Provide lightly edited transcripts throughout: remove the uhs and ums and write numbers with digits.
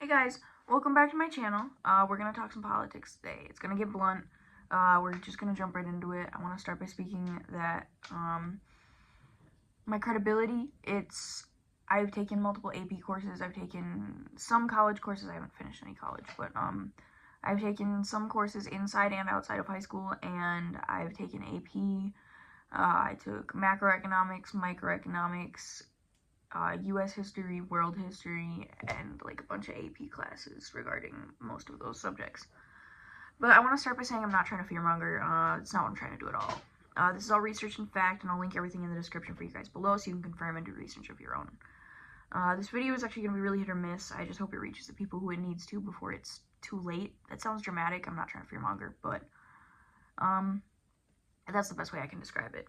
Hey guys, welcome back to my channel. We're gonna talk some politics today. It's gonna get blunt. We're just gonna jump right into it. I want to start by speaking that my credibility. I've taken multiple AP courses. I've taken some college courses. I haven't finished any college, but I've taken some courses inside and outside of high school, and I've taken AP. I took macroeconomics, microeconomics, U.S. history, world history, and like a bunch of AP classes regarding most of those subjects. But I want to start by saying I'm not trying to fearmonger. It's not what I'm trying to do at all. This is all research and fact, and I'll link everything in the description for you guys below so you can confirm and do research of your own. This video is actually going to be really hit or miss. I just hope it reaches the people who it needs to before it's too late. That sounds dramatic. I'm not trying to fearmonger, but that's the best way I can describe it.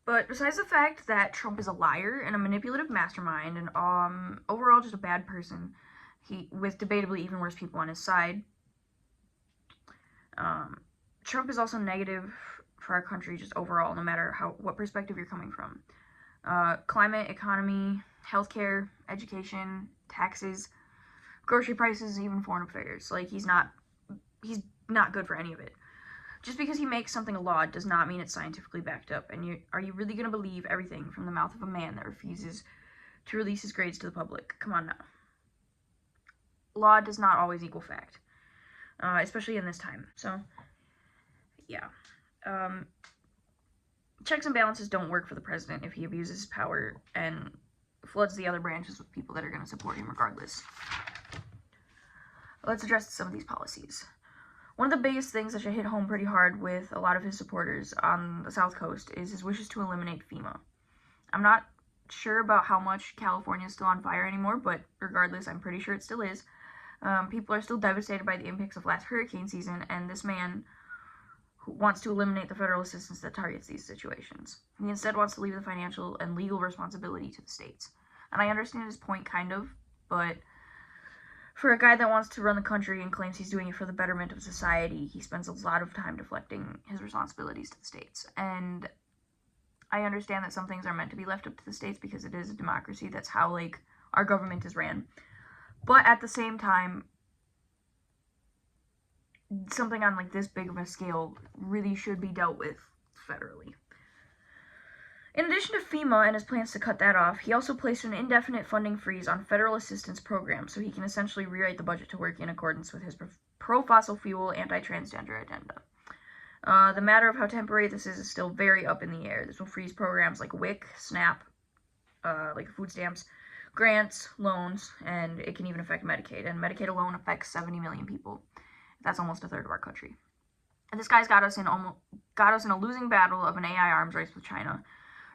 But besides the fact that Trump is a liar and a manipulative mastermind and overall just a bad person, with debatably even worse people on his side, Trump is also negative for our country just overall, no matter what perspective you're coming from. Climate, economy, healthcare, education, taxes, grocery prices, even foreign affairs. Like, he's not good for any of it. Just because he makes something a law does not mean it's scientifically backed up. And are you really going to believe everything from the mouth of a man that refuses to release his grades to the public? Come on now. Law does not always equal fact, especially in this time. So, yeah. Checks and balances don't work for the president if he abuses his power and floods the other branches with people that are going to support him regardless. Let's address some of these policies. One of the biggest things that should hit home pretty hard with a lot of his supporters on the South Coast is his wishes to eliminate FEMA. I'm not sure about how much California is still on fire anymore, but regardless, I'm pretty sure it still is. People are still devastated by the impacts of last hurricane season, and this man who wants to eliminate the federal assistance that targets these situations. He instead wants to leave the financial and legal responsibility to the states. And I understand his point, kind of, but for a guy that wants to run the country and claims he's doing it for the betterment of society, he spends a lot of time deflecting his responsibilities to the states. And I understand that some things are meant to be left up to the states because it is a democracy. That's how, like, our government is ran. But at the same time, something on, like, this big of a scale really should be dealt with federally. In addition to FEMA and his plans to cut that off, he also placed an indefinite funding freeze on federal assistance programs so he can essentially rewrite the budget to work in accordance with his pro-fossil fuel, anti-transgender agenda. The matter of how temporary this is still very up in the air. This will freeze programs like WIC, SNAP, like food stamps, grants, loans, and it can even affect Medicaid. And Medicaid alone affects 70 million people. That's almost a third of our country. And this guy's got us in a losing battle of an AI arms race with China.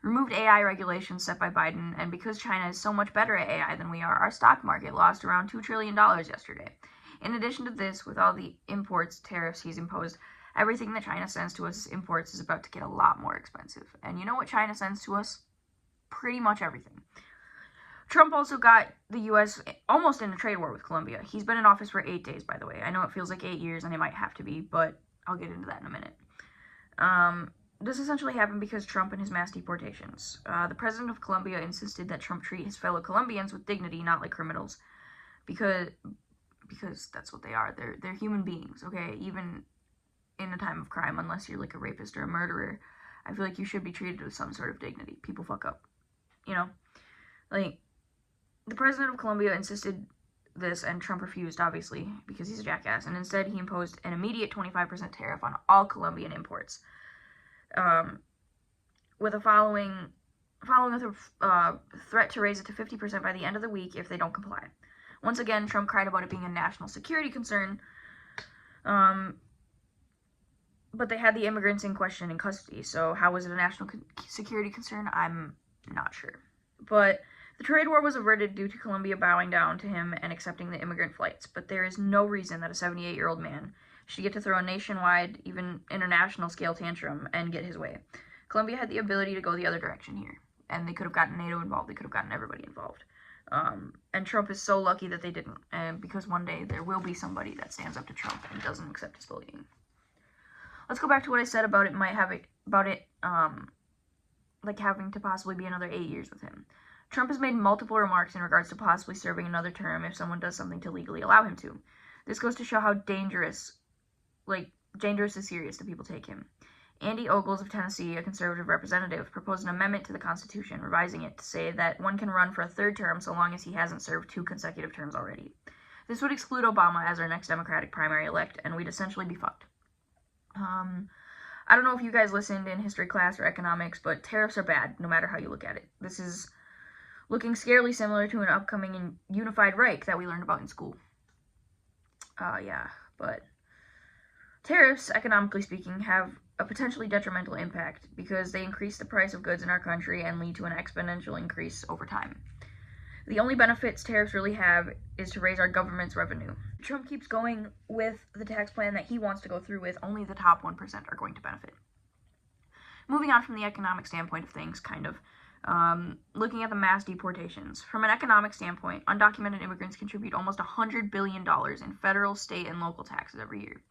Removed AI regulations set by Biden, and because China is so much better at AI than we are, our stock market lost around $2 trillion yesterday. In addition to this, with all the imports tariffs he's imposed, everything that China sends to us as imports is about to get a lot more expensive. And you know what China sends to us? Pretty much everything. Trump also got the U.S. almost in a trade war with Colombia. He's been in office for 8 days, by the way. I know it feels like 8 years, and it might have to be, but I'll get into that in a minute. This essentially happened because Trump and his mass deportations. The president of Colombia insisted that Trump treat his fellow Colombians with dignity, not like criminals, because that's what they are. They're human beings, okay? Even in a time of crime, unless you're like a rapist or a murderer, I feel like you should be treated with some sort of dignity. People fuck up, you know? Like, the president of Colombia insisted this, and Trump refused, obviously, because he's a jackass, and instead he imposed an immediate 25% tariff on all Colombian imports. With a following with a threat to raise it to 50% by the end of the week if they don't comply. Once again, Trump cried about it being a national security concern, but they had the immigrants in question in custody, so how was it a national security concern? I'm not sure. But the trade war was averted due to Colombia bowing down to him and accepting the immigrant flights, but there is no reason that a 78-year-old man should get to throw a nationwide, even international scale tantrum and get his way. Colombia had the ability to go the other direction here, and they could have gotten NATO involved, they could have gotten everybody involved. And Trump is so lucky that they didn't, and because one day there will be somebody that stands up to Trump and doesn't accept his bullying. Let's go back to what I said about like having to possibly be another 8 years with him. Trump has made multiple remarks in regards to possibly serving another term if someone does something to legally allow him to. This goes to show how dangerous and serious the people take him. Andy Ogles of Tennessee, a conservative representative, proposed an amendment to the Constitution, revising it to say that one can run for a third term so long as he hasn't served 2 consecutive terms already. This would exclude Obama as our next Democratic primary elect, and we'd essentially be fucked. I don't know if you guys listened in history class or economics, but tariffs are bad, no matter how you look at it. This is looking scarily similar to an upcoming unified Reich that we learned about in school. But tariffs, economically speaking, have a potentially detrimental impact because they increase the price of goods in our country and lead to an exponential increase over time. The only benefits tariffs really have is to raise our government's revenue. Trump keeps going with the tax plan that he wants to go through with. Only the top 1% are going to benefit. Moving on from the economic standpoint of things, looking at the mass deportations. From an economic standpoint, undocumented immigrants contribute almost $100 billion in federal, state, and local taxes every year.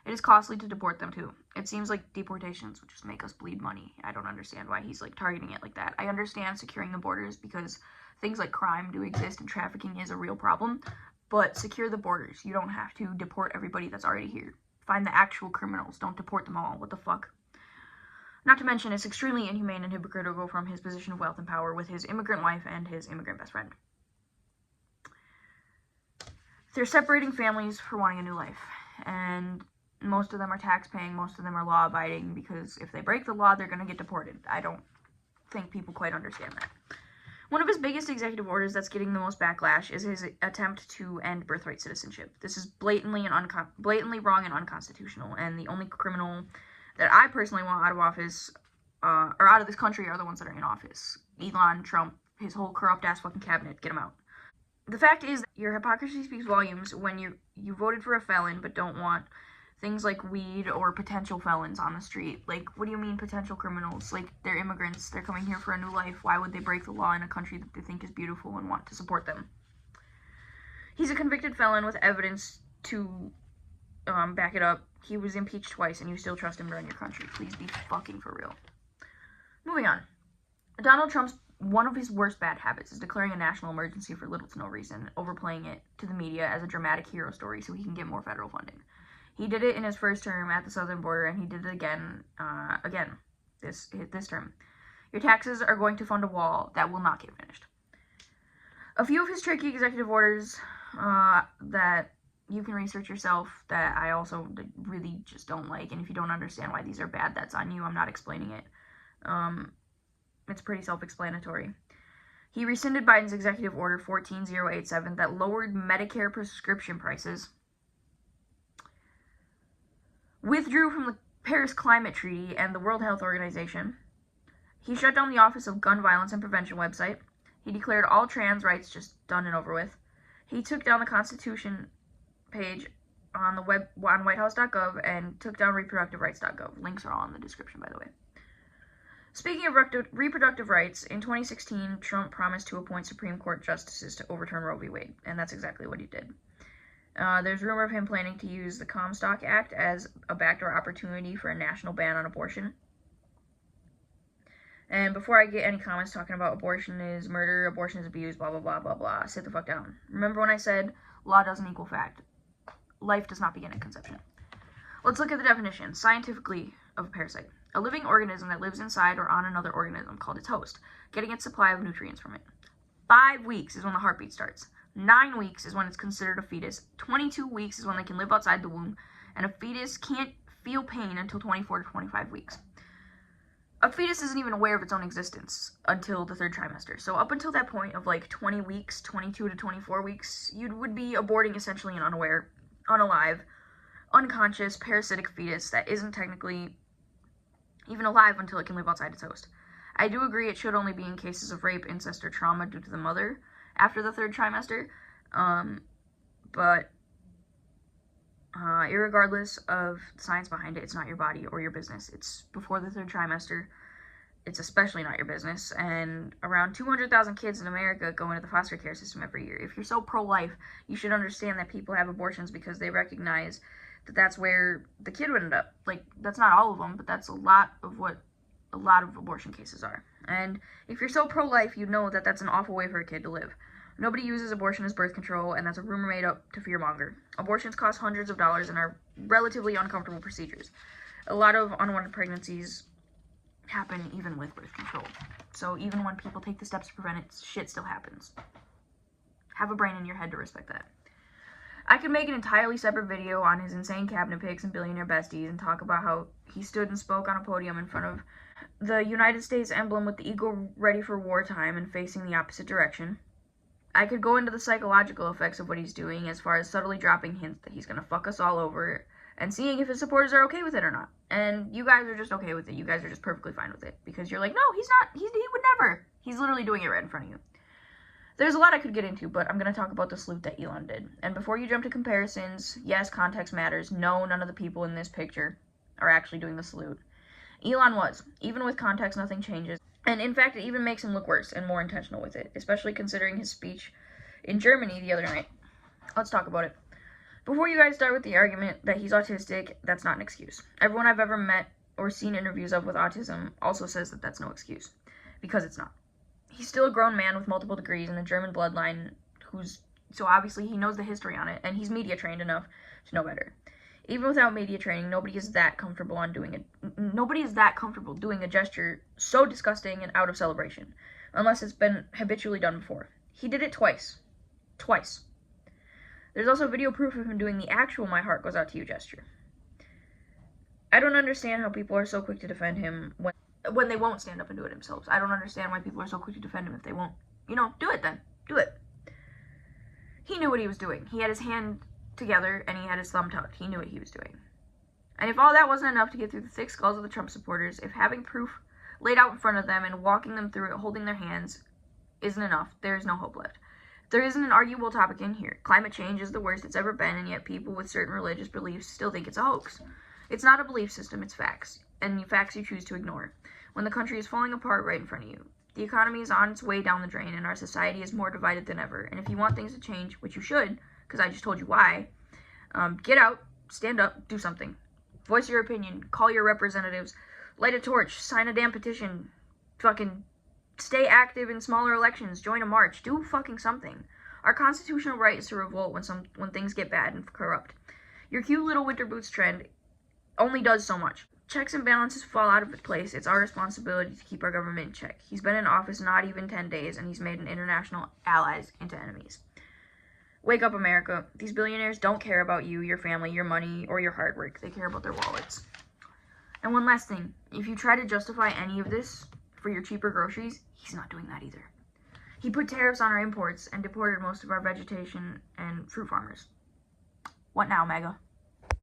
It is costly to deport them too. It seems like deportations would just make us bleed money. I don't understand why he's targeting it like that. I understand securing the borders because things like crime do exist and trafficking is a real problem, but secure the borders. You don't have to deport everybody that's already here. Find the actual criminals. Don't deport them all. What the fuck? Not to mention, it's extremely inhumane and hypocritical from his position of wealth and power with his immigrant wife and his immigrant best friend. They're separating families for wanting a new life, and most of them are tax-paying, most of them are law-abiding, because if they break the law, they're going to get deported. I don't think people quite understand that. One of his biggest executive orders that's getting the most backlash is his attempt to end birthright citizenship. This is blatantly wrong and unconstitutional, and the only criminal that I personally want out of office, or out of this country, are the ones that are in office. Elon, Trump, his whole corrupt-ass fucking cabinet, get them out. The fact is that your hypocrisy speaks volumes when you voted for a felon but don't want things like weed or potential felons on the street. What do you mean potential criminals? They're immigrants. They're coming here for a new life. Why would they break the law in a country that they think is beautiful and want to support them? He's a convicted felon with evidence to back it up. He was impeached twice, and you still trust him to run your country. Please be fucking for real. Moving on. Donald Trump's one of his worst bad habits is declaring a national emergency for little to no reason, overplaying it to the media as a dramatic hero story so he can get more federal funding. He did it in his first term at the southern border, and he did it again this term. Your taxes are going to fund a wall that will not get finished. A few of his tricky executive orders that you can research yourself that I also really just don't like, and if you don't understand why these are bad, that's on you. I'm not explaining it. It's pretty self-explanatory. He rescinded Biden's executive order 14087 that lowered Medicare prescription prices, withdrew from the Paris Climate Treaty and the World Health Organization. He shut down the Office of Gun Violence and Prevention website. He declared all trans rights just done and over with. He took down the Constitution page on the web on whitehouse.gov and took down reproductiverights.gov. Links are all in the description, by the way. Speaking of reproductive rights, in 2016, Trump promised to appoint Supreme Court justices to overturn Roe v. Wade, and that's exactly what he did. There's rumor of him planning to use the Comstock Act as a backdoor opportunity for a national ban on abortion. And before I get any comments talking about abortion is murder, abortion is abuse, blah, blah, blah, blah, blah, sit the fuck down. Remember when I said law doesn't equal fact? Life does not begin at conception. Let's look at the definition, scientifically, of a parasite. A living organism that lives inside or on another organism called its host, getting its supply of nutrients from it. 5 weeks is when the heartbeat starts. 9 weeks is when it's considered a fetus. 22 weeks is when they can live outside the womb. And a fetus can't feel pain until 24 to 25 weeks. A fetus isn't even aware of its own existence until the 3rd trimester. So up until that point of 20 weeks, 22 to 24 weeks, you would be aborting essentially an unaware, unalive, unconscious, parasitic fetus that isn't technically even alive until it can live outside its host. I do agree it should only be in cases of rape, incest, or trauma due to the mother after the 3rd trimester, but irregardless of the science behind it, it's not your body or your business. It's before the 3rd trimester. It's especially not your business, and around 200,000 kids in America go into the foster care system every year. If you're so pro-life, you should understand that people have abortions because they recognize that that's where the kid would end up. That's not all of them, but that's a lot A lot of abortion cases are. And if you're so pro-life, you know that that's an awful way for a kid to live. Nobody uses abortion as birth control, and that's a rumor made up to fearmonger. Abortions cost hundreds of dollars and are relatively uncomfortable procedures. A lot of unwanted pregnancies happen even with birth control. So even when people take the steps to prevent it, shit still happens. Have a brain in your head to respect that. I could make an entirely separate video on his insane cabinet picks and billionaire besties and talk about how he stood and spoke on a podium in front of the United States emblem with the eagle ready for wartime and facing the opposite direction. I could go into the psychological effects of what he's doing as far as subtly dropping hints that he's going to fuck us all over and seeing if his supporters are okay with it or not. And you guys are just okay with it. You guys are just perfectly fine with it because you're like, no, he's not. He would never. He's literally doing it right in front of you. There's a lot I could get into, but I'm going to talk about the salute that Elon did. And before you jump to comparisons, yes, context matters. No, none of the people in this picture are actually doing the salute. Elon was. Even with context, nothing changes. And in fact, it even makes him look worse and more intentional with it, especially considering his speech in Germany the other night. Let's talk about it. Before you guys start with the argument that he's autistic, that's not an excuse. Everyone I've ever met or seen interviews of with autism also says that that's no excuse, because it's not. He's still a grown man with multiple degrees and a German bloodline so obviously he knows the history on it, and he's media trained enough to know better. Even without media training, nobody is that comfortable doing a gesture so disgusting and out of celebration, unless it's been habitually done before. He did it twice. Twice. There's also video proof of him doing the actual "my heart goes out to you" gesture. I don't understand how people are so quick to defend him when they won't stand up and do it themselves. I don't understand why people are so quick to defend him if they won't. Do it then. Do it. He knew what he was doing. He had his hand together and he had his thumb tucked. He knew what he was doing. And if all that wasn't enough to get through the thick skulls of the Trump supporters, if having proof laid out in front of them and walking them through it, holding their hands, isn't enough, there is no hope left. There isn't an arguable topic in here. Climate change is the worst it's ever been, and yet people with certain religious beliefs still think it's a hoax. It's not a belief system, it's facts. And facts you choose to ignore. When the country is falling apart right in front of you. The economy is on its way down the drain, and our society is more divided than ever. And if you want things to change, which you should, because I just told you why, get out, stand up, do something. Voice your opinion, call your representatives, light a torch, sign a damn petition, fucking stay active in smaller elections, join a march, do fucking something. Our constitutional right is to revolt when things get bad and corrupt. Your cute little winter boots trend only does so much. Checks and balances fall out of place. It's our responsibility to keep our government in check. He's been in office not even 10 days, and he's made an international allies into enemies. Wake up, America. These billionaires don't care about you, your family, your money, or your hard work. They care about their wallets. And one last thing. If you try to justify any of this for your cheaper groceries, he's not doing that either. He put tariffs on our imports and deported most of our vegetation and fruit farmers. What now, MAGA?